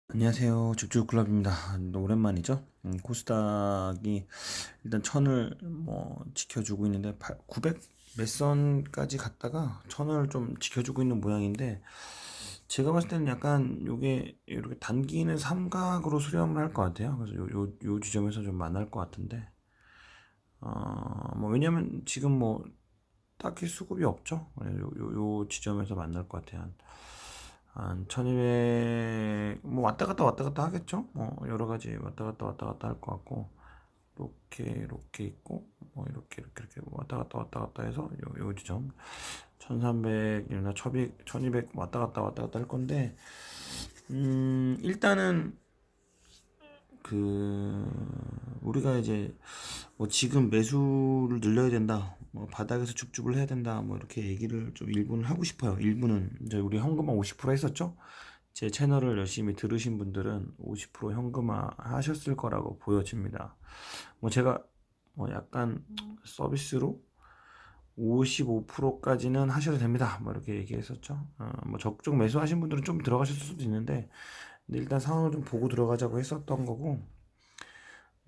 안녕하세요. 죽죽클럽입니다. 오랜만이죠? 코스닥이 일단 천을 지켜주고 있는데 900 몇 선까지 갔다가 천을 좀 지켜주고 있는 모양인데, 제가 봤을 때는 약간 요게 이렇게 단기는 삼각으로 수렴을 할 것 같아요. 그래서 요 지점에서 좀 만날 것 같은데, 왜냐면 지금 딱히 수급이 없죠. 요 지점에서 만날 것 같아요. 한 1200, 왔다 갔다 하겠죠. 여러 가지 왔다 갔다 할 것 같고, 이렇게 있고, 이렇게 왔다 갔다 해서 요 지점 1300이나 1200 왔다 갔다 할 건데, 일단은 그 우리가 이제 지금 매수를 늘려야 된다, 바닥에서 줍줍을 해야 된다, 이렇게 얘기를 좀 일부는 하고 싶어요. 일부는 이제 우리 현금화 50% 했었죠. 제 채널을 열심히 들으신 분들은 50% 현금화 하셨을 거라고 보여집니다. 제가 약간 서비스로 55%까지는 하셔도 됩니다, 이렇게 얘기했었죠. 적극 매수하신 분들은 좀 들어가실 수도 있는데, 근데 일단 상황을 좀 보고 들어가자고 했었던 거고,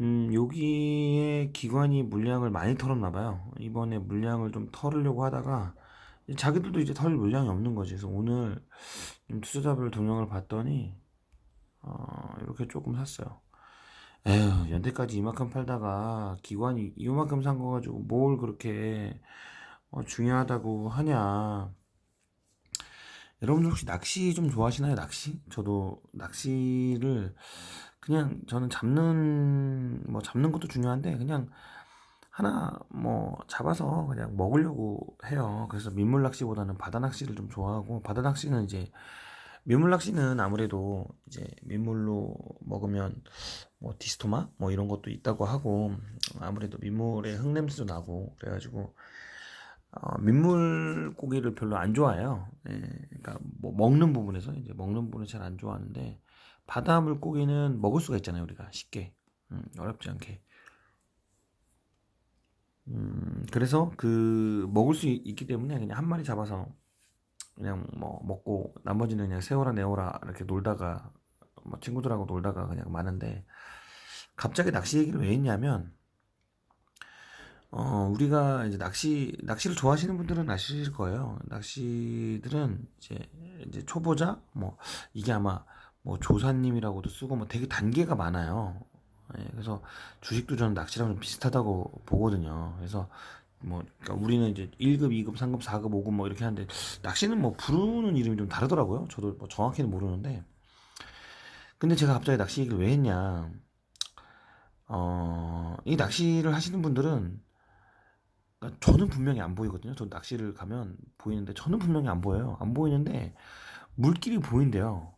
여기에 기관이 물량을 많이 털었나 봐요. 이번에 물량을 좀 털으려고 하다가 자기들도 이제 털 물량이 없는 거지. 그래서 오늘 투자자별 동향을 봤더니 이렇게 조금 샀어요. 에휴, 연대까지 이만큼 팔다가 기관이 이만큼 산 거 가지고 뭘 그렇게 중요하다고 하냐. 여러분들 혹시 낚시 좀 좋아하시나요? 낚시? 저도 낚시를 그냥 저는 잡는 것도 중요한데, 그냥 하나 잡아서 그냥 먹으려고 해요. 그래서 민물 낚시보다는 바다 낚시를 좀 좋아하고, 바다 낚시는 이제 민물 낚시는 아무래도 이제 민물로 먹으면 디스토마 이런 것도 있다고 하고, 아무래도 민물에 흙냄새도 나고 그래가지고 민물 고기를 별로 안 좋아해요. 예, 그러니까 먹는 부분에서 이제 먹는 부분은 잘 안 좋아하는데, 바다 물고기는 먹을 수가 있잖아요, 우리가 쉽게. 어렵지 않게. 그래서 먹을 수 있기 때문에 그냥 한 마리 잡아서 그냥 먹고, 나머지는 그냥 세워라 내워라 이렇게 놀다가, 친구들하고 놀다가 그냥 마는데, 갑자기 낚시 얘기를 왜 했냐면, 우리가 이제 낚시를 좋아하시는 분들은 아실 거예요. 낚시들은 이제 초보자, 이게 아마 조사님이라고도 쓰고, 되게 단계가 많아요. 예, 그래서 주식도 저는 낚시랑 좀 비슷하다고 보거든요. 그래서 그러니까 우리는 이제 1급, 2급, 3급, 4급, 5급 이렇게 하는데, 낚시는 부르는 이름이 좀 다르더라고요. 저도 정확히는 모르는데. 근데 제가 갑자기 낚시 얘기를 왜 했냐. 이 낚시를 하시는 분들은, 그러니까 저는 분명히 안 보이거든요. 저 낚시를 가면 보이는데, 저는 분명히 안 보여요. 안 보이는데 물길이 보인대요.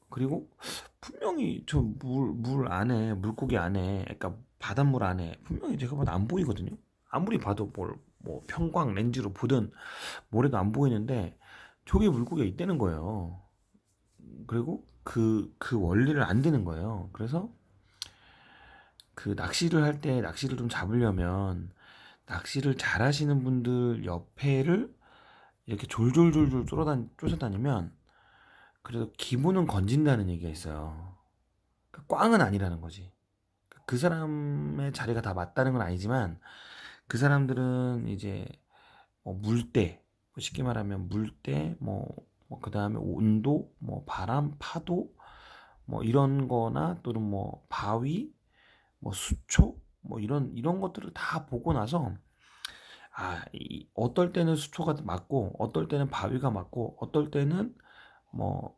그리고 분명히 저 물 안에, 물고기 안에, 그러니까 바닷물 안에 분명히 제가 봐도 안 보이거든요. 아무리 봐도 평광 렌즈로 보든 뭐래도 안 보이는데, 저게 물고기가 있다는 거예요. 그리고 그 원리를 안 되는 거예요. 그래서 낚시를 할 때, 낚시를 좀 잡으려면 낚시를 잘 하시는 분들 옆에를 이렇게 졸졸졸졸 쫓아다니면 그래도 기분은 건진다는 얘기가 있어요. 그러니까 꽝은 아니라는 거지. 그 사람의 자리가 다 맞다는 건 아니지만, 그 사람들은 이제 물때, 쉽게 말하면 물때, 그 다음에 온도, 바람, 파도, 이런 거나, 또는 바위, 수초, 이런 것들을 다 보고 나서, 어떨 때는 수초가 맞고, 어떨 때는 바위가 맞고, 어떨 때는 뭐,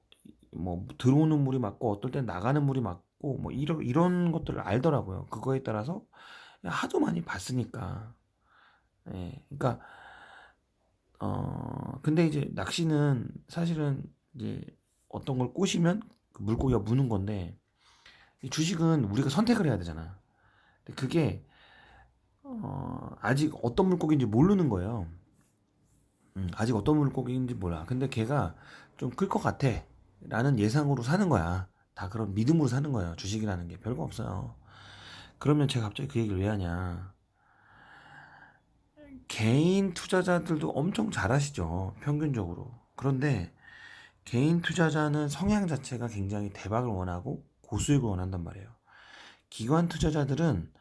들어오는 물이 맞고, 어떨 때는 나가는 물이 맞고, 이런 것들을 알더라고요. 그거에 따라서 하도 많이 봤으니까. 예, 그러니까, 근데 이제 낚시는 사실은 이제 어떤 걸 꼬시면 그 물고기가 무는 건데, 이 주식은 우리가 선택을 해야 되잖아. 근데 그게, 아직 어떤 물고기인지 모르는 거예요. 아직 어떤 물고기인지 몰라. 근데 걔가 좀 클 것 같아, 라는 예상으로 사는 거야. 다 그런 믿음으로 사는 거예요. 주식이라는 게 별거 없어요. 그러면 제가 갑자기 그 얘기를 왜 하냐. 개인 투자자들도 엄청 잘하시죠, 평균적으로. 그런데 개인 투자자는 성향 자체가 굉장히 대박을 원하고 고수익을 원한단 말이에요. 기관 투자자들은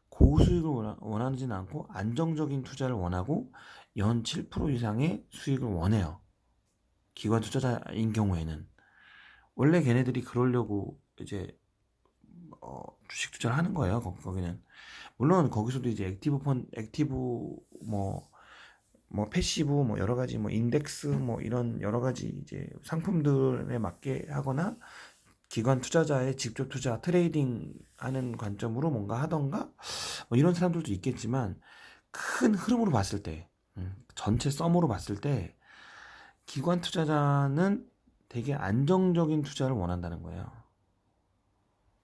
고수익을 원하지는 않고 안정적인 투자를 원하고 연 7% 이상의 수익을 원해요. 기관 투자자인 경우에는 원래 걔네들이 그러려고 이제 주식 투자를 하는 거예요. 거기는 물론 거기서도 이제 액티브 뭐 패시브 뭐 여러 가지 뭐 인덱스 뭐 이런 여러 가지 이제 상품들에 맞게 하거나 기관 투자자의 직접 투자 트레이딩 하는 관점으로 뭔가 하던가 뭐 이런 사람들도 있겠지만 큰 흐름으로 봤을 때 전체 썸으로 봤을 때 기관 투자자는 되게 안정적인 투자를 원한다는 거예요.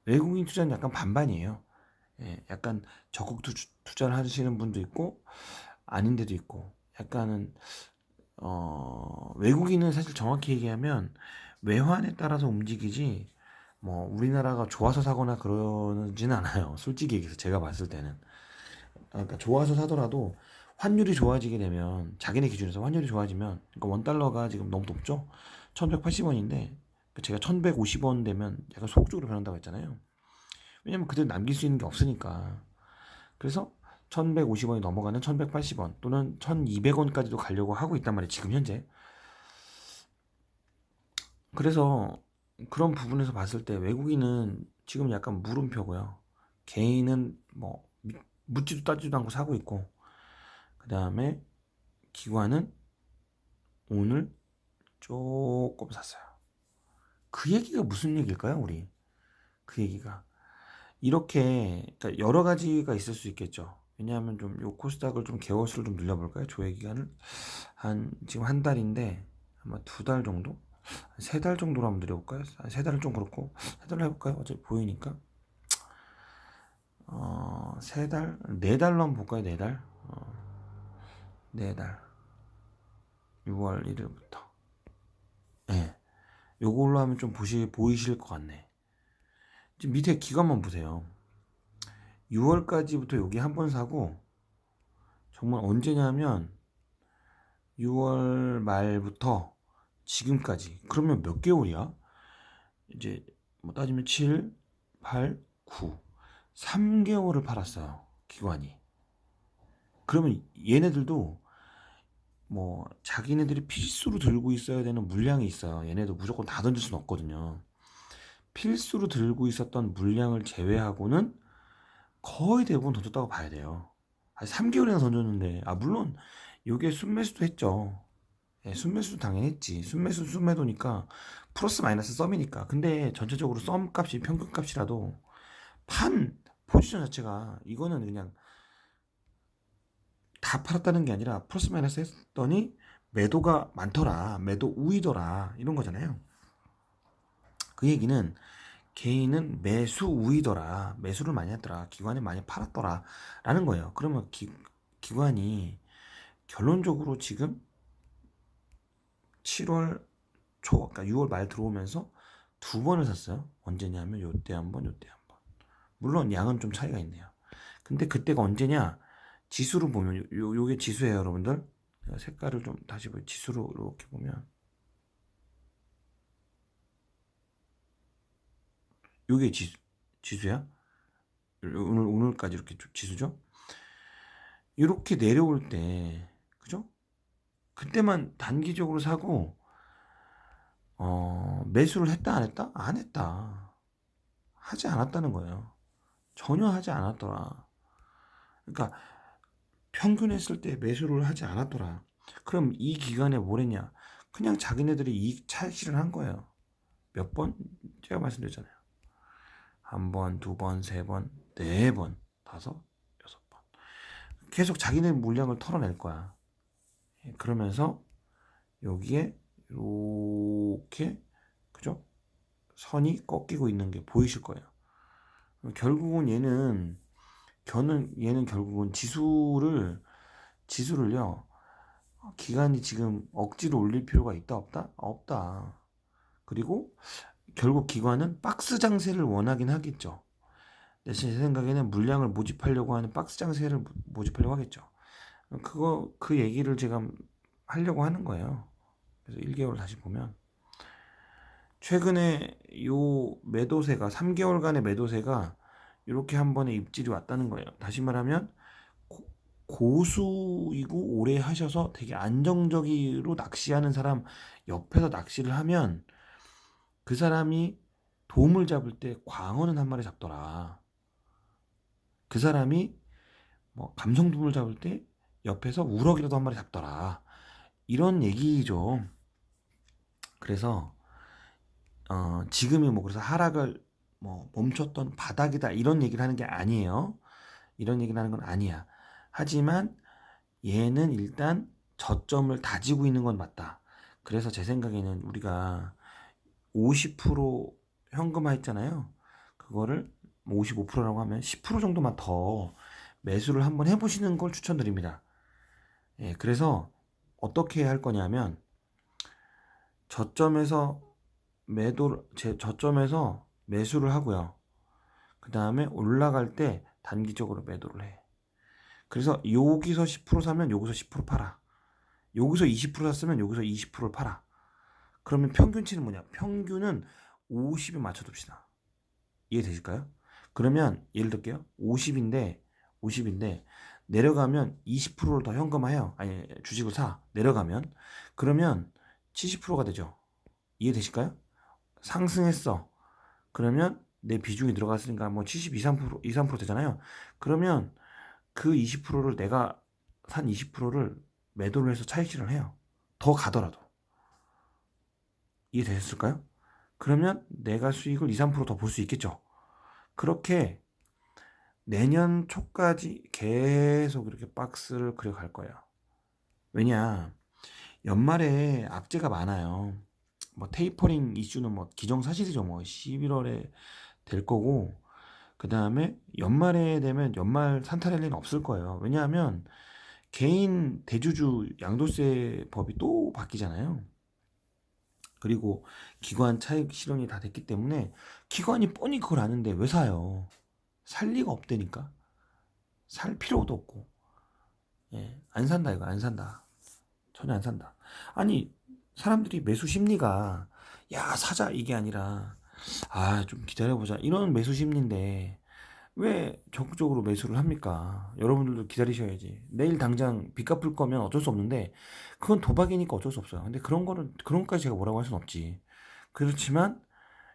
외국인 투자는 약간 반반이에요. 예, 약간 적극 투자를 하시는 분도 있고 아닌데도 있고 약간은 외국인은 사실 정확히 얘기하면 외환에 따라서 움직이지 뭐 우리나라가 좋아서 사거나 그러지는 않아요. 솔직히 얘기해서 제가 봤을 때는 그러니까 좋아서 사더라도 환율이 좋아지게 되면 자기네 기준에서 환율이 좋아지면 그러니까 원 달러가 지금 너무 높죠. 1180원인데 제가 1150원 되면 약간 소극적으로 변한다고 했잖아요. 왜냐면 그때 남길 수 있는 게 없으니까. 그래서 1150원이 넘어가는 1180원 또는 1200원까지도 가려고 하고 있단 말이에요. 지금 현재. 그래서 그런 부분에서 봤을 때 외국인은 지금 약간 물음표고요. 개인은 뭐 묻지도 따지도 않고 사고 있고 그 다음에 기관은 오늘 조금 샀어요. 그 얘기가 무슨 얘기일까요, 우리? 그 얘기가 이렇게 그러니까 여러 가지가 있을 수 있겠죠. 왜냐하면 좀 요 코스닥을 좀 개월수를 좀 늘려볼까요? 조회 기간을 한 지금 한 달인데 아마 2달 정도, 3달 정도로 한번 늘려볼까요? 한 3달은 좀 그렇고 3달로 해볼까요? 어차피 보이니까 3달, 4달로 한번 볼까요? 4달, 4달, 6월 1일부터. 예, 요걸로 하면 좀 보이실 것 같네. 지금 밑에 기간만 보세요. 6월까지부터 여기 한 번 사고 정말 언제냐면 6월 말부터 지금까지 그러면 몇 개월이야? 이제 뭐 따지면 7, 8, 9 3개월을 팔았어요. 기관이. 그러면 얘네들도 뭐 자기네들이 필수로 들고 있어야 되는 물량이 있어요. 얘네도 무조건 다 던질 수는 없거든요. 필수로 들고 있었던 물량을 제외하고는 거의 대부분 던졌다고 봐야 돼요. 3개월이나 던졌는데 물론 요게 순매수도 했죠. 예, 순매수도 당연히 했지. 순매도니까 플러스 마이너스 썸이니까. 근데 전체적으로 썸 값이 평균 값이라도 판 포지션 자체가 이거는 그냥 다 팔았다는 게 아니라 플러스 마이너스 했더니 매도가 많더라. 매도 우위더라. 이런 거잖아요. 그 얘기는 개인은 매수 우위더라. 매수를 많이 했더라. 기관이 많이 팔았더라. 라는 거예요. 그러면 기관이 결론적으로 지금 7월 초, 그러니까 6월 말 들어오면서 2번을 샀어요. 언제냐면 요때 한 번, 요때 한 번. 물론 양은 좀 차이가 있네요. 근데 그때가 언제냐? 지수로 보면 요게 지수예요, 여러분들. 제가 색깔을 좀 다시 지수로 이렇게 보면 요게 지수야? 오늘까지 이렇게 지수죠? 이렇게 내려올 때, 그죠? 그때만 단기적으로 사고 매수를 했다 안 했다? 안 했다. 하지 않았다는 거예요. 전혀 하지 않았더라. 그러니까 평균 했을 때 매수를 하지 않았더라. 그럼 이 기간에 뭘 했냐? 그냥 자기네들이 이익 차익실을 한 거예요. 몇 번? 제가 말씀드렸잖아요. 한 번, 두 번, 세 번, 네 번, 다섯, 여섯 번. 계속 자기네 물량을 털어낼 거야. 그러면서 여기에 이렇게 그죠? 선이 꺾이고 있는 게 보이실 거예요. 결국은 얘는 결국은 지수를요 기간이 지금 억지로 올릴 필요가 있다 없다? 없다. 그리고 결국 기관은 박스 장세를 원하긴 하겠죠. 제 생각에는 물량을 모집하려고 하는 박스 장세를 모집하려고 하겠죠. 그 얘기를 제가 하려고 하는 거예요. 그래서 1개월 다시 보면 최근에 요 매도세가 3개월간의 매도세가 이렇게 한 번에 입질이 왔다는 거예요. 다시 말하면 고수이고 오래 하셔서 되게 안정적으로 낚시하는 사람 옆에서 낚시를 하면 그 사람이 도움을 잡을 때 광어는 한 마리 잡더라. 그 사람이 뭐 감성돔을 잡을 때 옆에서 우럭이라도 한 마리 잡더라. 이런 얘기죠. 그래서 지금이 뭐 그래서 하락을 뭐 멈췄던 바닥이다 이런 얘기를 하는 게 아니에요. 이런 얘기를 하는 건 아니야. 하지만 얘는 일단 저점을 다지고 있는 건 맞다. 그래서 제 생각에는 우리가 50% 현금화 했잖아요. 그거를 55%라고 하면 10% 정도만 더 매수를 한번 해보시는 걸 추천드립니다. 예, 그래서 어떻게 할 거냐면 저점에서 저점에서 매수를 하고요. 그 다음에 올라갈 때 단기적으로 매도를 해. 그래서 여기서 10% 사면 여기서 10% 팔아. 여기서 20% 샀으면 여기서 20%를 팔아. 그러면 평균치는 뭐냐? 평균은 50에 맞춰둡시다. 이해되실까요? 그러면 예를 들게요. 50인데 내려가면 20%를 더 현금화해요. 아니 주식을 사. 내려가면 그러면 70%가 되죠. 이해되실까요? 상승했어. 그러면 내 비중이 들어갔으니까 뭐 72, 3%, 2, 3% 되잖아요. 그러면 그 20%를 내가 산 20%를 매도를 해서 차익실을 해요. 더 가더라도. 이해되셨을까요? 그러면 내가 수익을 2, 3%더 볼 수 있겠죠. 그렇게 내년 초까지 계속 이렇게 박스를 그려갈 거예요. 왜냐, 연말에 악재가 많아요. 뭐 테이퍼링 이슈는 뭐 기정사실이죠. 뭐 11월에 될 거고, 그 다음에 연말에 되면 연말 산타랠리는 없을 거예요. 왜냐하면 개인 대주주 양도세 법이 또 바뀌잖아요. 그리고 기관 차익 실현이 다 됐기 때문에 기관이 뻔히 그걸 아는데 왜 사요? 살 리가 없다니까. 살 필요도 없고. 예, 안 산다 이거 안 산다. 전혀 안 산다. 아니 사람들이 매수 심리가 야 사자 이게 아니라 아 좀 기다려보자 이런 매수 심리인데 왜 적극적으로 매수를 합니까? 여러분들도 기다리셔야지. 내일 당장 빚 갚을 거면 어쩔 수 없는데 그건 도박이니까 어쩔 수 없어요. 근데 그런 거는 그런 것까지 제가 뭐라고 할 수는 없지. 그렇지만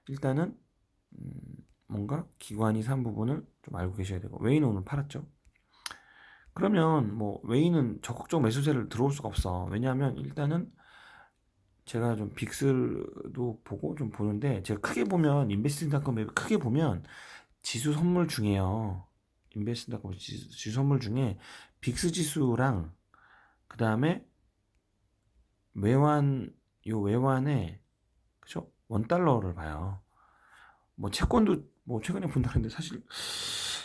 일단은 음, 뭔가 기관이 산 부분을 좀 알고 계셔야 되고 웨이는 오늘 팔았죠. 그러면 뭐 웨이는 적극적 매수세를 들어올 수가 없어. 왜냐하면 일단은 제가 좀 빅스도 보고 좀 보는데 제가 크게 보면 인베스트닷컴 크게 보면 지수 선물 중에요. 인베스트닷컴 지수 선물 중에 빅스 지수랑 그 다음에 외환 요 외환에 그죠? 원달러를 봐요. 뭐 채권도 뭐 최근에 본다는데 사실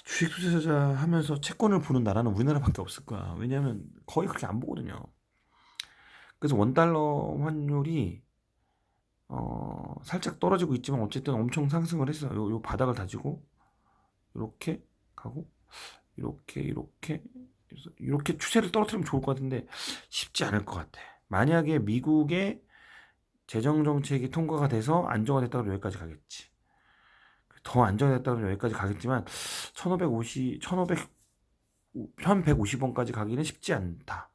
주식 투자자 하면서 채권을 보는 나라는 우리나라밖에 없을 거야. 왜냐하면 거의 그렇게 안 보거든요. 그래서 원달러 환율이 살짝 떨어지고 있지만 어쨌든 엄청 상승을 했어요. 요 바닥을 다지고 이렇게 가고 이렇게 추세를 떨어뜨리면 좋을 것 같은데 쉽지 않을 것 같아. 만약에 미국의 재정 정책이 통과가 돼서 안정화됐다 그러면 여기까지 가겠지. 더 안정화됐다 그러면 여기까지 가겠지만 1550, 1150원까지 가기는 쉽지 않다.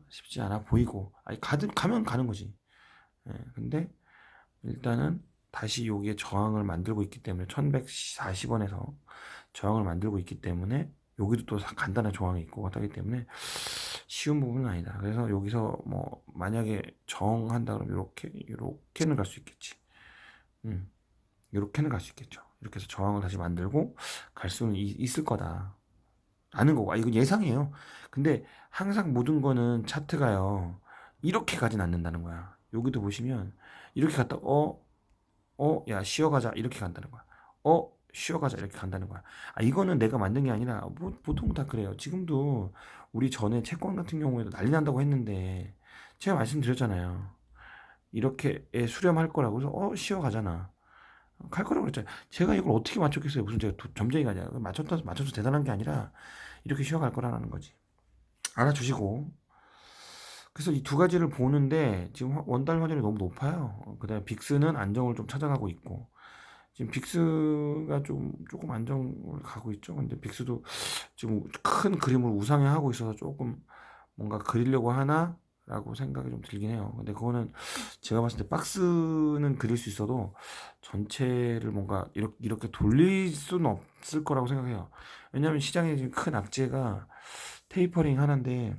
쉽지 않아 보이고 아니 가면 가는 거지. 예, 근데 일단은 다시 여기에 저항을 만들고 있기 때문에 1140원에서 저항을 만들고 있기 때문에 여기도 또 간단한 저항이 있고 하기 때문에 쉬운 부분은 아니다. 그래서 여기서 뭐 만약에 저항한다 그러면 이렇게는 갈 수 있겠지. 이렇게는 갈 수 있겠죠. 이렇게 해서 저항을 다시 만들고 갈 수는 있을 거다. 아는 거고. 이건 예상이에요. 근데 항상 모든 거는 차트가요. 이렇게 가진 않는다는 거야. 여기도 보시면 이렇게 갔다 야 쉬어가자 이렇게 간다는 거야. 쉬어가자 이렇게 간다는 거야. 이거는 내가 만든 게 아니라 뭐, 보통 다 그래요. 지금도 우리 전에 채권 같은 경우에도 난리 난다고 했는데 제가 말씀드렸잖아요. 이렇게 수렴할 거라고 그래서 쉬어가잖아. 갈 거라고 그랬잖아요. 제가 이걸 어떻게 맞췄겠어요? 무슨 제가 점쟁이가 아니라 맞춰서 대단한 게 아니라 이렇게 쉬어갈 거라는 거지. 알아주시고 그래서 이 두 가지를 보는데 지금 원달 환율이 너무 높아요. 그다음에 빅스는 안정을 좀 찾아가고 있고 지금 빅스가 좀 조금 안정을 가고 있죠. 근데 빅스도 지금 큰 그림을 우상향하고 있어서 조금 뭔가 그리려고 하나라고 생각이 좀 들긴 해요. 근데 그거는 제가 봤을 때 박스는 그릴 수 있어도 전체를 뭔가 이렇게 돌릴 수는 없을 거라고 생각해요. 왜냐하면 시장에 지금 큰 악재가 테이퍼링 하나인데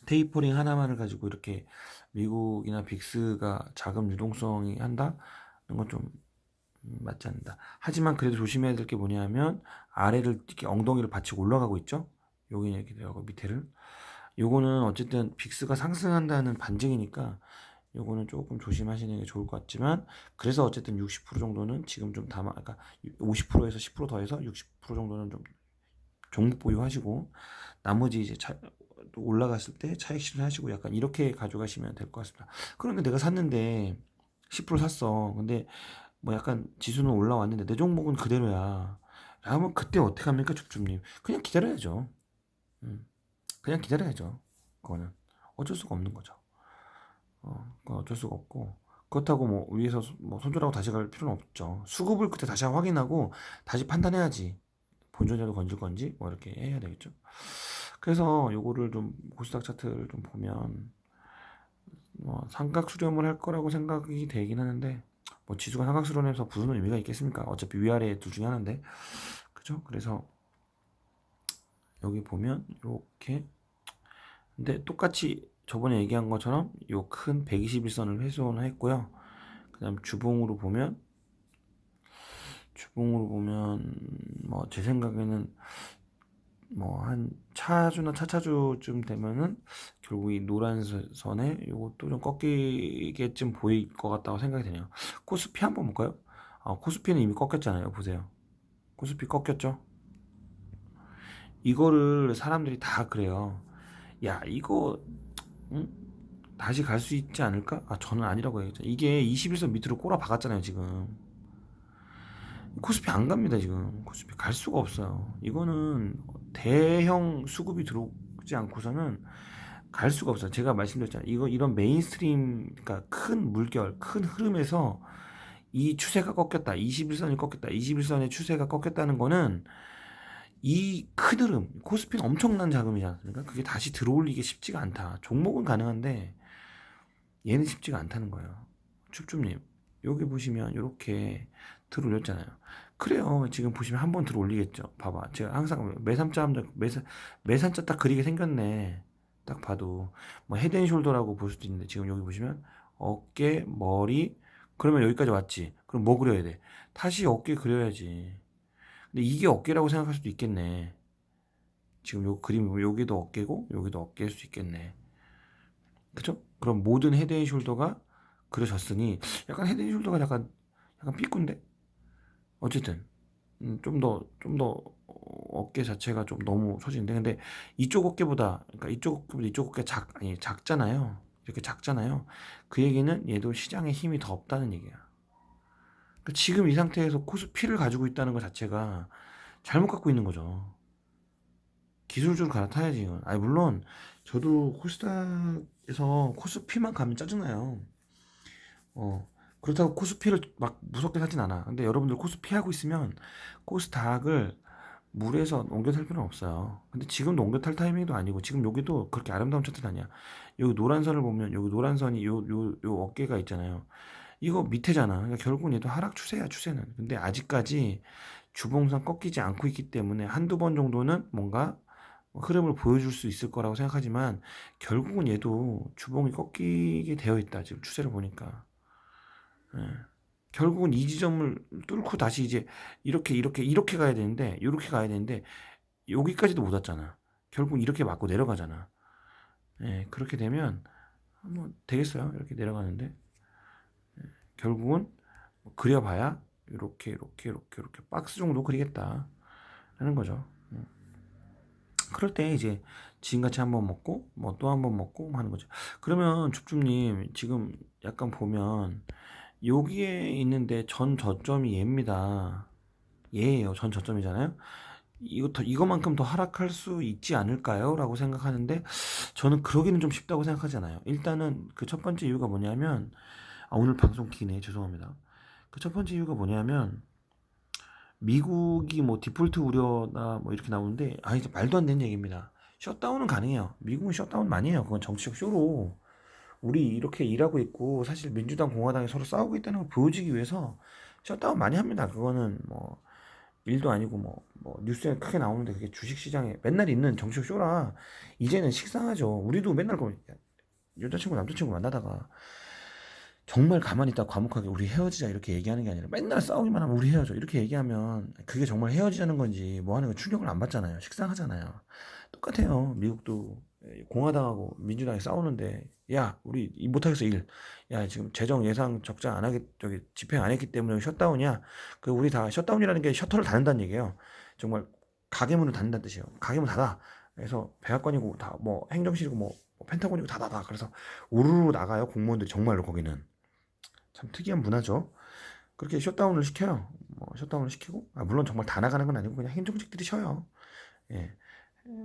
테이퍼링 하나만을 가지고 이렇게 미국이나 빅스가 자금 유동성이 한다는 건 좀 맞지 않는다. 하지만 그래도 조심해야 될 게 뭐냐면 아래를 이렇게 엉덩이를 받치고 올라가고 있죠. 여기 이렇게 되고 밑에를. 요거는 어쨌든 빅스가 상승한다는 반증이니까 요거는 조금 조심하시는 게 좋을 것 같지만 그래서 어쨌든 60% 정도는 지금 좀 담아 그러니까 50%에서 10% 더해서 60% 정도는 좀 종목 보유하시고 나머지 이제 올라갔을 때 차익 실현하시고 약간 이렇게 가져가시면 될 것 같습니다. 그런데 내가 샀는데 10% 샀어. 근데 뭐 약간 지수는 올라왔는데 내 종목은 그대로야. 라면 그때 어떻게 합니까, 줍줍님? 그냥 기다려야죠. 그냥 기다려야죠. 그거는 어쩔 수가 없는 거죠. 그건 어쩔 수가 없고 그렇다고 뭐 위에서 뭐 손절하고 다시 갈 필요는 없죠. 수급을 그때 다시 확인하고 다시 판단해야지. 본전이라도 건질 건지 뭐 이렇게 해야 되겠죠. 그래서 요거를 좀 코스닥 차트를 좀 보면 뭐 삼각 수렴을 할 거라고 생각이 되긴 하는데 뭐 지수가 삼각 수렴해서 무슨 의미가 있겠습니까? 어차피 위아래 둘 중에 하나인데 그죠? 그래서 여기 보면 이렇게 근데 똑같이 저번에 얘기한 것처럼 요 큰 121선을 훼손했고요. 그다음 주봉으로 보면 뭐 제 생각에는 뭐 한 차주나 차차주쯤 되면은 결국 이 노란 선에 요것도 좀 꺾이게쯤 보일 것 같다고 생각이 되네요. 코스피 한번 볼까요? 코스피는 이미 꺾였잖아요. 보세요. 코스피 꺾였죠? 이거를 사람들이 다 그래요. 야, 이거 응? 다시 갈 수 있지 않을까? 저는 아니라고 얘기했죠. 이게 21선 밑으로 꼬라 박았잖아요, 지금. 코스피 안 갑니다, 지금. 코스피 갈 수가 없어요. 이거는 대형 수급이 들어오지 않고서는 갈 수가 없어요. 제가 말씀드렸잖아요. 이런 메인스트림, 그러니까 큰 물결, 큰 흐름에서 이 추세가 꺾였다. 21선이 꺾였다. 21선의 추세가 꺾였다는 거는 이 큰 흐름, 코스피는 엄청난 자금이지 않습니까? 그게 다시 들어올리기 쉽지가 않다. 종목은 가능한데 얘는 쉽지가 않다는 거예요. 춥춥님, 여기 보시면 이렇게 들어올렸잖아요. 그래요. 지금 보시면 한 번 들어올리겠죠. 봐봐. 제가 항상 매산자 딱 그리게 생겼네. 딱 봐도 뭐 헤드앤숄더라고 볼 수도 있는데 지금 여기 보시면 어깨, 머리 그러면 여기까지 왔지. 그럼 뭐 그려야 돼? 다시 어깨 그려야지. 근데 이게 어깨라고 생각할 수도 있겠네. 지금 요 그림 보면 여기도 어깨고 여기도 어깨일 수 있겠네. 그죠? 그럼 모든 헤드앤숄더가 그려졌으니 약간 헤드앤숄더가 약간 삐꾼데 어쨌든 좀 더 어깨 자체가 좀 너무 처진데 근데 이쪽 어깨보다 그러니까 이쪽 어깨 작잖아요. 이렇게 작잖아요. 그 얘기는 얘도 시장에 힘이 더 없다는 얘기야. 그러니까 지금 이 상태에서 코스피를 가지고 있다는 것 자체가 잘못 갖고 있는 거죠. 기술적으로 갈아타야지 이건. 아니 물론 저도 코스닥에서 코스피만 가면 짜증나요. 어 그렇다고 코스피를 막 무섭게 사진 않아. 근데 여러분들 코스피 하고 있으면 코스닥을 물에서 옮겨 탈 필요는 없어요. 근데 지금도 옮겨 탈 타이밍도 아니고 지금 여기도 그렇게 아름다운 차트는 아니야. 여기 노란 선을 보면 여기 노란 선이 요 어깨가 있잖아요. 이거 밑에잖아. 그러니까 결국은 얘도 하락 추세야 추세는. 근데 아직까지 주봉상 꺾이지 않고 있기 때문에 한두 번 정도는 뭔가 흐름을 보여줄 수 있을 거라고 생각하지만 결국은 얘도 주봉이 꺾이게 되어 있다. 지금 추세를 보니까. 예. 결국은 이 지점을 뚫고 다시 이제 이렇게 가야 되는데 이렇게 가야 되는데 여기까지도 못 왔잖아. 결국 이렇게 맞고 내려가잖아. 예, 그렇게 되면 뭐 되겠어요. 이렇게 내려가는데 결국은 뭐 그려봐야 이렇게 박스 정도 그리겠다 하는 거죠. 그럴 때 이제 지금같이 한번 먹고 뭐 또 한번 먹고 하는 거죠. 그러면 줍줍님 지금 약간 보면 여기에 있는데 전 저점이 얘입니다. 얘예요. 전 저점이잖아요. 이거만큼 더 하락할 수 있지 않을까요? 라고 생각하는데 저는 그러기는 좀 쉽다고 생각하지 않아요. 일단은 그 첫 번째 이유가 뭐냐면 오늘 방송 기네 죄송합니다. 그 첫 번째 이유가 뭐냐면 미국이 뭐 디폴트 우려나 뭐 이렇게 나오는데 이제 말도 안 되는 얘기입니다. 셧다운은 가능해요. 미국은 셧다운 많이 해요. 그건 정치적 쇼로 우리 이렇게 일하고 있고 사실 민주당 공화당이 서로 싸우고 있다는 걸 보여주기 위해서 셧다운 많이 합니다. 그거는 뭐 일도 아니고 뭐 뉴스에 크게 나오는데 그게 주식시장에 맨날 있는 정치적 쇼라 이제는 식상하죠. 우리도 맨날 그 여자친구 남자친구 만나다가 정말 가만히 있다 과묵하게 우리 헤어지자 이렇게 얘기하는 게 아니라 맨날 싸우기만 하면 우리 헤어져 이렇게 얘기하면 그게 정말 헤어지자는 건지 뭐 하는 건 충격을 안 받잖아요. 식상하잖아요. 똑같아요. 미국도 공화당하고 민주당이 싸우는데 야 우리 못하겠어 일. 야 지금 재정 예상 적자 안 하기 저기 집행 안 했기 때문에 셧다운이야. 그 우리 다 셧다운이라는 게 셔터를 닫는다는 얘기예요. 정말 가게문을 닫는다는 뜻이에요. 가게문 닫아. 그래서 백악관이고 다 뭐 행정실이고 뭐 펜타곤이고 다 닫아. 그래서 우르르 나가요 공무원들이 정말로 거기는. 참 특이한 문화죠. 그렇게 셧다운을 시켜요. 뭐 셧다운을 시키고 물론 정말 다 나가는 건 아니고 그냥 행정직들이 쉬어요. 예.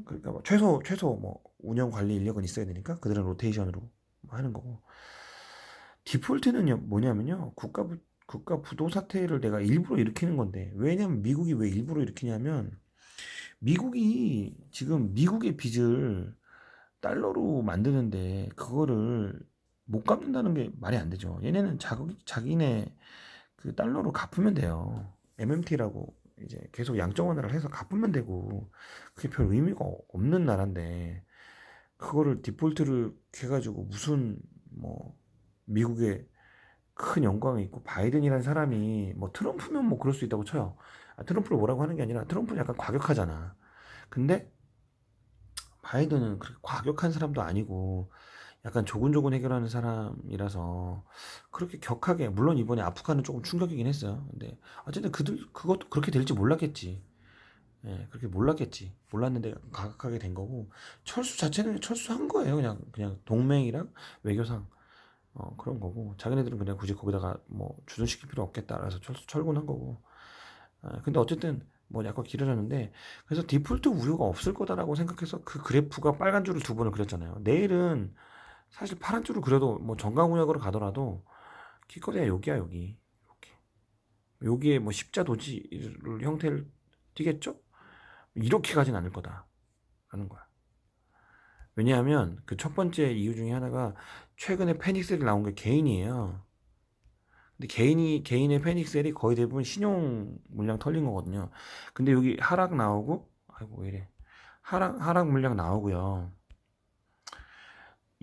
그러니까 뭐 최소 뭐 운영 관리 인력은 있어야 되니까 그들은 로테이션으로 하는 거고. 디폴트는 뭐냐면요. 국가 부도 사태를 내가 일부러 일으키는 건데 왜냐면 미국이 왜 일부러 일으키냐면 미국이 지금 미국의 빚을 달러로 만드는데 그거를 못 갚는다는 게 말이 안 되죠. 얘네는 자기네 그 달러로 갚으면 돼요. MMT라고 이제 계속 양적 완화를 해서 갚으면 되고 그게 별 의미가 없는 나라인데 그거를 디폴트를 해가지고 무슨 뭐 미국의 큰 영광이 있고 바이든이라는 사람이 뭐 트럼프면 뭐 그럴 수 있다고 쳐요. 트럼프를 뭐라고 하는 게 아니라 트럼프는 약간 과격하잖아. 근데 바이든은 그렇게 과격한 사람도 아니고 약간 조곤조곤 해결하는 사람이라서 그렇게 격하게 물론 이번에 아프간은 조금 충격이긴 했어요. 근데 어쨌든 그것도 그렇게 될지 몰랐겠지. 예, 그렇게 몰랐겠지. 몰랐는데 과격하게 된 거고 철수 자체는 철수한 거예요. 그냥 동맹이랑 외교상 그런 거고 자기네들은 그냥 굳이 거기다가 뭐 주둔시킬 필요 없겠다. 그래서 철군한 거고. 근데 어쨌든 뭐 약간 길어졌는데 그래서 디폴트 우려가 없을 거다라고 생각해서 그 그래프가 빨간 줄을 두 번을 그렸잖아요. 내일은 사실 파란 줄을 그려도 뭐 정강훈역으로 가더라도 기거리가 여기야 여기 이렇게 여기에 뭐 십자 도지를 형태를 띠겠죠? 이렇게 가진 않을 거다라는 거야. 왜냐하면 그 첫 번째 이유 중에 하나가 최근에 페닉셀이 나온 게 개인이에요. 근데 개인의 페닉셀이 거의 대부분 신용 물량 털린 거거든요. 근데 여기 하락 나오고 아이고 왜 이래 하락 물량 나오고요.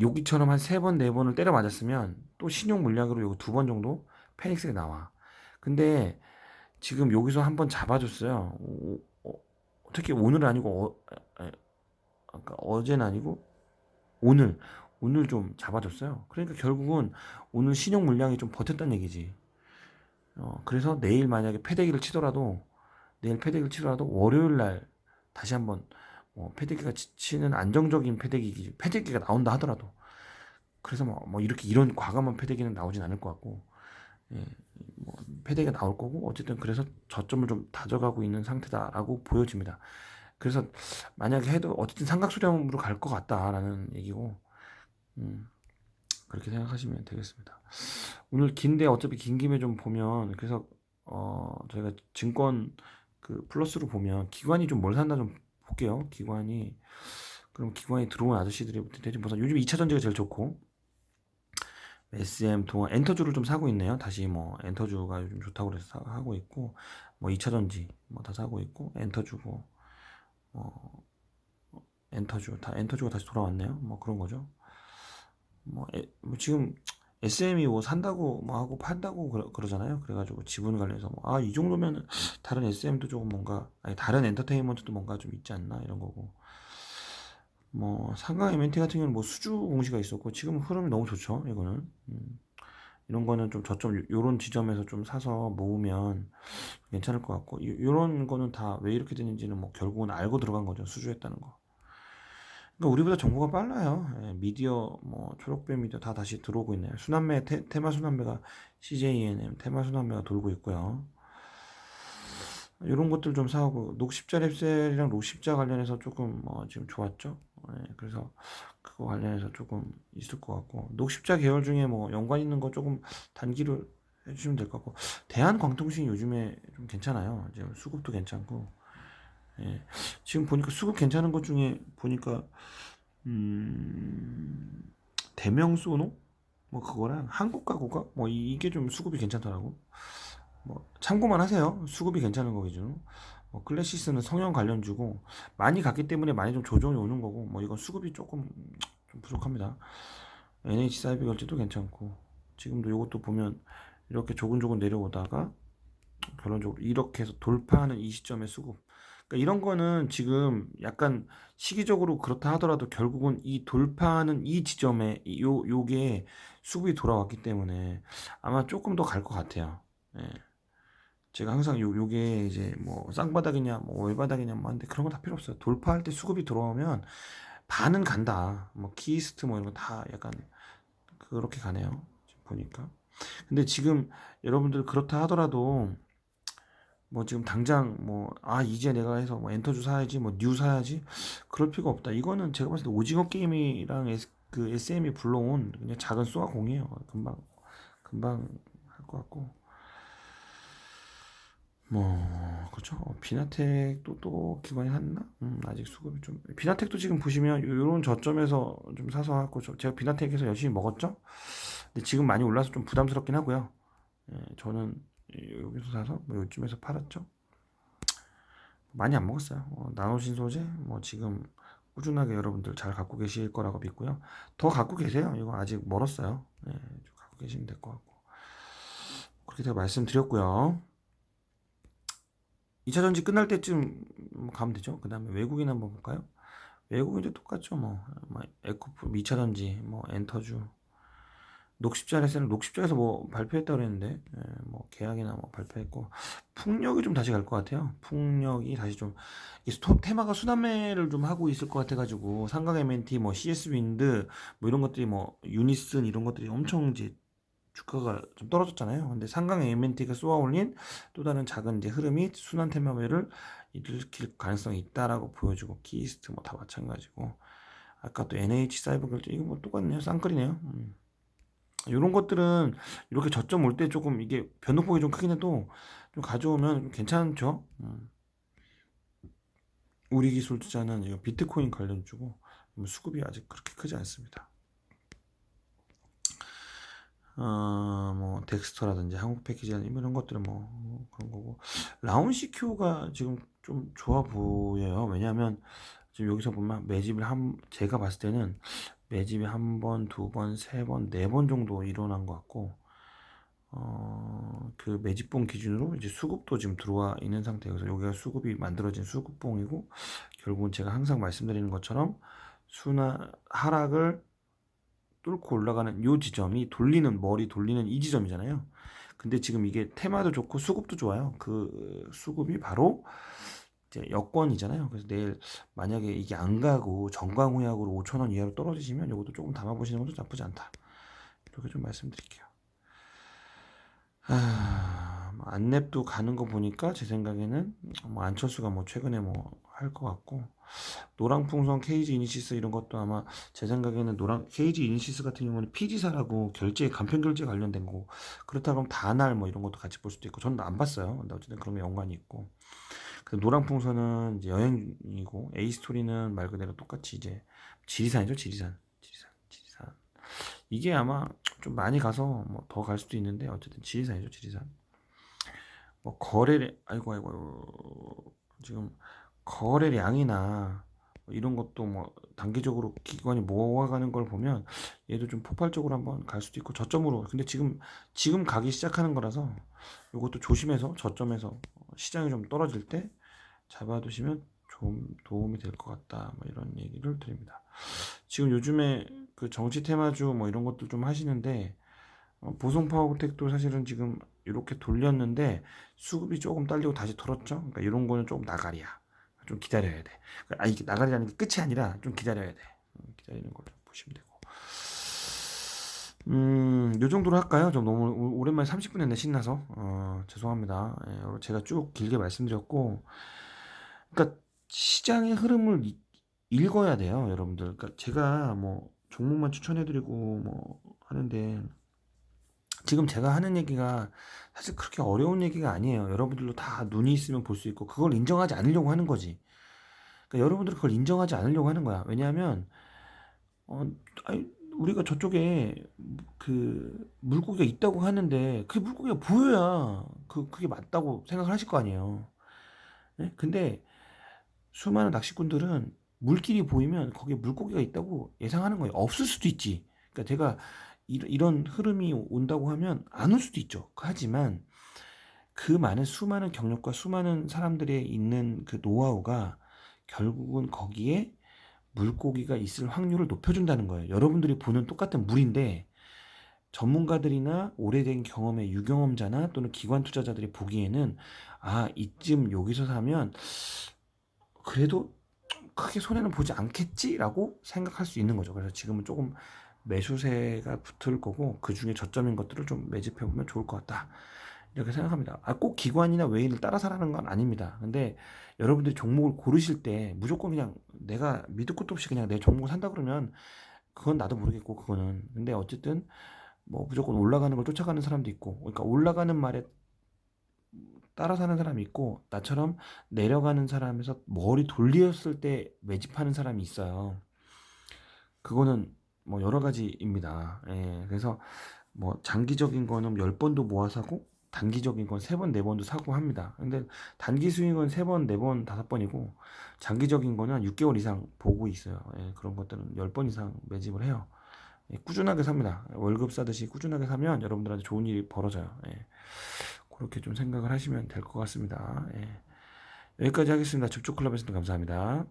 여기처럼 한 세 번, 네 번을 때려 맞았으면 또 신용 물량으로 요거 두 번 정도 페닉스가 나와. 근데 지금 여기서 한 번 잡아줬어요. 특히 오늘 아니고 아까 어제는 아니고 오늘 좀 잡아줬어요. 그러니까 결국은 오늘 신용 물량이 좀 버텼다는 얘기지. 그래서 내일 패대기를 치더라도 월요일 날 다시 한번 패대기가 치는 안정적인 패대기가 나온다 하더라도 그래서 뭐 이렇게 이런 과감한 패대기는 나오진 않을 것 같고 예, 뭐 패대기가 나올 거고 어쨌든 그래서 저점을 좀 다져가고 있는 상태다라고 보여집니다. 그래서 만약에 해도 어쨌든 삼각수렴으로 갈 것 같다라는 얘기고 그렇게 생각하시면 되겠습니다. 오늘 긴데 어차피 긴 김에 좀 보면 그래서 저희가 증권 그 플러스로 보면 기관이 좀 뭘 산다 좀 볼게요. 그럼 기관이 들어온 아저씨들이 대충 보서 요즘 2차 전지가 제일 좋고 SM 동안 엔터주를 좀 사고 있네요. 다시 뭐 엔터주가 요즘 좋다고 그래서 하고 있고 뭐 2차 전지 뭐 다 사고 있고 엔터주고 엔터주가 다시 돌아왔네요. 뭐 그런 거죠. 뭐 지금 SM이 뭐 산다고 뭐 하고 판다고 그러잖아요. 그래가지고 지분 관련해서 이 정도면 다른 SM도 조금 뭔가 아니 다른 엔터테인먼트도 뭔가 좀 있지 않나 이런 거고 뭐 상강 MNT 같은 경우는 뭐 수주 공시가 있었고 지금 흐름이 너무 좋죠. 이거는 이런 거는 좀 저점 요런 지점에서 좀 사서 모으면 괜찮을 것 같고 요런 거는 다 왜 이렇게 되는지는 뭐 결국은 알고 들어간 거죠. 수주했다는 거. 그러니까 우리보다 정보가 빨라요. 예, 미디어 뭐 초록배 미디어 다 다시 들어오고 있네요. 테마 순환매가 CJENM 테마 순환매가 돌고 있고요. 이런 것들 좀 사고 녹십자 랩셀이랑 녹십자 관련해서 조금 지금 좋았죠. 그래서 그거 관련해서 조금 있을 것 같고 녹십자 계열 중에 뭐 연관 있는 거 조금 단기로 해주시면 될 것 같고 대한광통신이 요즘에 좀 괜찮아요. 지금 수급도 괜찮고 지금 보니까 수급 괜찮은 것 중에 보니까 음, 대명소노 뭐 그거랑 한국가구가 뭐 이게 좀 수급이 괜찮더라고. 뭐 참고만 하세요. 수급이 괜찮은 거 기준으로. 클래시스는 성형 관련주고 많이 갔기 때문에 많이 좀 조정이 오는 거고 뭐 이건 수급이 조금 좀 부족합니다. NH 사이비 결제도 괜찮고 지금도 이것도 보면 이렇게 조근조근 내려오다가 결론적으로 이렇게 해서 돌파하는 이 시점의 수급. 그러니까 이런 거는 지금 약간 시기적으로 그렇다 하더라도 결국은 이 돌파하는 이 지점에 요게 수급이 돌아왔기 때문에 아마 조금 더 갈 것 같아요. 예. 제가 항상 요게 이제 뭐 쌍바닥이냐 뭐 월바닥이냐 뭐 하는데 그런 거 다 필요 없어요. 돌파할 때 수급이 들어오면 반은 간다. 뭐 키이스트 뭐 이런 거 다 약간 그렇게 가네요. 지금 보니까. 근데 지금 여러분들 그렇다 하더라도 뭐 지금 당장 뭐 이제 내가 해서 뭐 엔터주 사야지 뭐 뉴 사야지 그럴 필요가 없다. 이거는 제가 봤을 때 오징어 게임이랑 그 SM이 불러온 그냥 작은 쏘아공이에요. 금방 할 것 같고 뭐 그렇죠. 비나텍도 또 기관이 샀나? 아직 수급이 좀 비나텍도 지금 보시면 요런 저점에서 좀 사서 갖고 제가 비나텍에서 열심히 먹었죠. 근데 지금 많이 올라서 좀 부담스럽긴 하고요. 저는 여기서 사서 뭐 요쯤에서 팔았죠. 많이 안 먹었어요. 나노신소재 뭐 지금 꾸준하게 여러분들 잘 갖고 계실 거라고 믿고요. 더 갖고 계세요. 이거 아직 멀었어요. 좀 갖고 계시면 될 것 같고 그렇게 제가 말씀드렸고요. 2차 전지 끝날 때쯤 가면 되죠. 그 다음에 외국인 한번 볼까요? 외국인도 똑같죠. 뭐 에코프, 2차 전지, 뭐 엔터주, 녹십자에서는 녹십자에서 뭐 발표했다 그랬는데 뭐 계약이나 뭐 발표했고 풍력이 좀 다시 갈 것 같아요. 풍력이 다시 좀 테마가 순환매를 좀 하고 있을 것 같아가지고 삼강 M&T 뭐 CS 윈드 뭐 이런 것들이 뭐 유니슨 이런 것들이 엄청 이제 주가가 좀 떨어졌잖아요. 근데 삼강 M&T가 쏘아올린 또 다른 작은 이제 흐름이 순환 테마매를 일으킬 가능성이 있다라고 보여주고 키이스트 뭐 다 마찬가지고 아까 또 NH 사이버 결제 이거 뭐 똑같네요. 쌍끌이네요. 이런 것들은 이렇게 저점 올 때 조금 이게 변동폭이 좀 크긴 해도 좀 가져오면 괜찮죠. 우리 기술 투자는 이거 비트코인 관련주고 수급이 아직 그렇게 크지 않습니다. 뭐 덱스터라든지 한국 패키지 이런 것들은 뭐 그런 거고 라운시큐가 지금 좀 좋아 보여요. 왜냐하면 지금 여기서 보면 매집을 제가 봤을 때는 매집이 한 번, 두 번, 세 번, 네 번 정도 일어난 것 같고 그 매집봉 기준으로 이제 수급도 지금 들어와 있는 상태여서 여기가 수급이 만들어진 수급봉이고 결국은 제가 항상 말씀드리는 것처럼 하락을 뚫고 올라가는 요 지점이 머리 돌리는 이 지점이잖아요. 근데 지금 이게 테마도 좋고 수급도 좋아요. 그 수급이 바로 이제 여건이잖아요. 그래서 내일 만약에 이게 안 가고 정광후약으로 5,000원 이하로 떨어지시면 이것도 조금 담아보시는 것도 나쁘지 않다. 이렇게 좀 말씀드릴게요. 뭐 안랩도 가는 거 보니까 제 생각에는 뭐 안철수가 뭐 최근에 뭐 할 것 같고 노랑풍선 KG 이니시스 이런 것도 아마 제 생각에는 KG 이니시스 같은 경우는 피지사라고 간편 결제 관련된 거 그렇다 그러면 다날 뭐 이런 것도 같이 볼 수도 있고 저는 안 봤어요. 근데 어쨌든 그런 게 연관이 있고 그 노랑풍선은 이제 여행이고 에이스토리는 말 그대로 똑같이 이제 지리산이죠. 지리산 이게 아마 좀 많이 가서 뭐 더 갈 수도 있는데 어쨌든 지리산이죠. 지리산 뭐 아이고 지금 거래량이나 이런 것도 뭐 단기적으로 기관이 모아가는 걸 보면 얘도 좀 폭발적으로 한번 갈 수도 있고 저점으로 근데 지금 가기 시작하는 거라서 이것도 조심해서 저점에서 시장이 좀 떨어질 때 잡아두시면 좀 도움이 될 것 같다 뭐 이런 얘기를 드립니다. 지금 요즘에 그 정치 테마주 뭐 이런 것도 좀 하시는데 보성 파워텍도 사실은 지금 이렇게 돌렸는데 수급이 조금 딸리고 다시 털었죠. 그러니까 이런 거는 조금 나가리야. 좀 기다려야 돼. 이게 나가리라는 게 끝이 아니라 좀 기다려야 돼. 기다리는 걸 좀 보시면 되고. 요 정도로 할까요? 좀 너무 오랜만에 30분 했네, 신나서. 죄송합니다. 제가 쭉 길게 말씀드렸고, 그러니까 시장의 흐름을 읽어야 돼요, 여러분들. 그러니까 제가 뭐 종목만 추천해드리고 뭐 하는데, 지금 제가 하는 얘기가 사실 그렇게 어려운 얘기가 아니에요. 여러분들도 다 눈이 있으면 볼 수 있고, 그걸 인정하지 않으려고 하는 거지. 그러니까 여러분들은 그걸 인정하지 않으려고 하는 거야. 왜냐하면, 어, 아니, 우리가 저쪽에 그 물고기가 있다고 하는데 그 물고기가 보여야 그게 맞다고 생각을 하실 거 아니에요. 예? 근데 수많은 낚시꾼들은 물길이 보이면 거기에 물고기가 있다고 예상하는 거예요. 없을 수도 있지. 그러니까 제가 이런 흐름이 온다고 하면 안 올 수도 있죠. 하지만 그 많은 수많은 경력과 수많은 사람들의 있는 그 노하우가 결국은 거기에 물고기가 있을 확률을 높여준다는 거예요. 여러분들이 보는 똑같은 물인데 전문가들이나 오래된 경험의 유경험자나 또는 기관 투자자들이 보기에는 아, 이쯤 여기서 사면 그래도 크게 손해는 보지 않겠지라고 생각할 수 있는 거죠. 그래서 지금은 조금 매수세가 붙을 거고 그 중에 저점인 것들을 좀 매집해 보면 좋을 것 같다. 이렇게 생각합니다. 꼭 기관이나 외인을 따라 사라는 건 아닙니다. 근데 여러분들이 종목을 고르실 때 무조건 그냥 내가 밑도 끝도 없이 그냥 내 종목을 산다 그러면 그건 나도 모르겠고 그거는. 근데 어쨌든 뭐 무조건 올라가는 걸 쫓아가는 사람도 있고, 그러니까 올라가는 말에 따라 사는 사람이 있고, 나처럼 내려가는 사람에서 머리 돌렸을 때 매집하는 사람이 있어요. 그거는 뭐 여러 가지입니다. 예, 그래서 뭐 장기적인 거는 10번도 모아 사고, 단기적인 건 3번, 4번도 사고 합니다. 근데 단기 스윙은 3번, 4번, 5번이고, 장기적인 거는 6개월 이상 보고 있어요. 예, 그런 것들은 10번 이상 매집을 해요. 예, 꾸준하게 삽니다. 월급 싸듯이 꾸준하게 사면 여러분들한테 좋은 일이 벌어져요. 예, 그렇게 좀 생각을 하시면 될 것 같습니다. 예, 여기까지 하겠습니다. 집중클럽에서도 감사합니다.